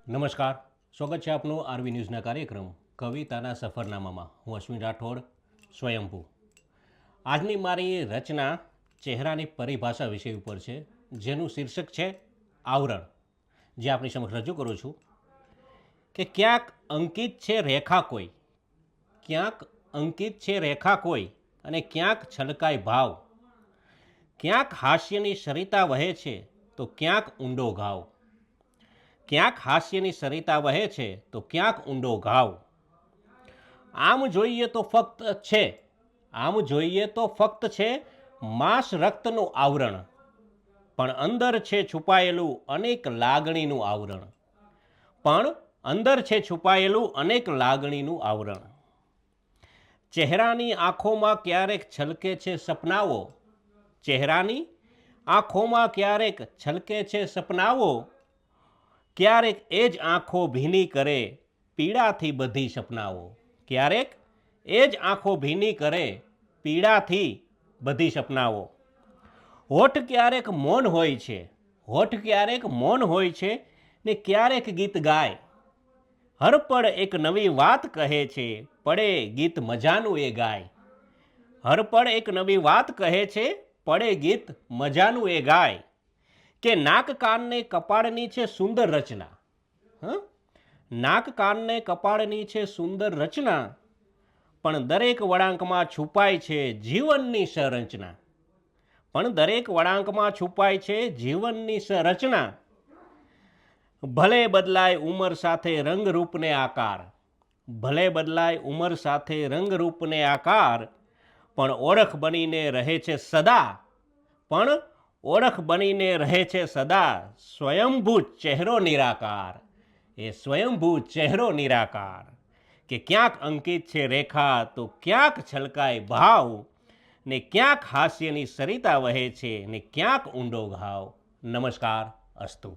નમસ્કાર, સ્વાગત છે આપનું આરવી ન્યૂઝના કાર્યક્રમ કવિતાના સફરનામામાં. હું અશ્વિન રાઠોડ, સ્વયંભૂ. આજની મારી રચના ચહેરાની પરિભાષા વિષય ઉપર છે, જેનું શીર્ષક છે આવરણ, જે આપણી સમક્ષ રજૂ કરું છું. કે ક્યાંક અંકિત છે રેખા કોઈ, ક્યાંક અંકિત છે રેખા કોઈ, અને ક્યાંક છલકાય ભાવ. ક્યાંક હાસ્યની સરિતા વહે છે તો ક્યાંક ઊંડો ઘાવ. ક્યાંક હાસ્યની સરિતા વહે છે તો ક્યાંક ઊંડો ઘાવ. આમ જોઈએ તો ફક્ત છે, આમ જોઈએ તો ફક્ત છે માંસ રક્તનું આવરણ, પણ અંદર છે છુપાયેલું અનેક લાગણીનું આવરણ. પણ અંદર છે છુપાયેલું અનેક લાગણીનું આવરણ. ચહેરાની આંખોમાં ક્યારેક છલકે છે સપનાઓ, ચહેરાની આંખોમાં ક્યારેક છલકે છે સપનાઓ, ક્યારેક એ જ આંખો ભીની કરે પીડાથી બધી સપનાઓ. ક્યારેક એ જ આંખો ભીની કરે પીડાથી બધી સપનાઓ. હોઠ ક્યારેક મૌન હોય છે, હોઠ ક્યારેક મૌન હોય છે ને ક્યારેક ગીત ગાય. હર પળ એક નવી વાત કહે છે, પડે ગીત મજાનું એ ગાય. હર પળ એક નવી વાત કહે છે, પડે ગીત મજાનું એ ગાય. કે નાક કાનને કપાળની છે સુંદર રચના, નાક કાનને કપાળની છે સુંદર રચના, પણ દરેક વળાંકમાં છુપાય છે જીવનની સંરચના. પણ દરેક વળાંકમાં છુપાય છે જીવનની સંરચના. ભલે બદલાય ઉંમર સાથે રંગરૂપને આકાર, ભલે બદલાય ઉંમર સાથે રંગરૂપને આકાર, પણ ઓળખ બનીને રહે છે સદા, પણ ઓળખ બનીને રહે છે સદા સ્વયંભૂ ચહેરો નિરાકાર. એ સ્વયંભૂ ચહેરો નિરાકાર. કે ક્યાંક અંકિત છે રેખા તો ક્યાંક છલકાય ભાવ, ને ક્યાંક હાસ્યની સરિતા વહે છે ને ક્યાંક ઊંડો ઘાવ. નમસ્કાર, અસ્તુ.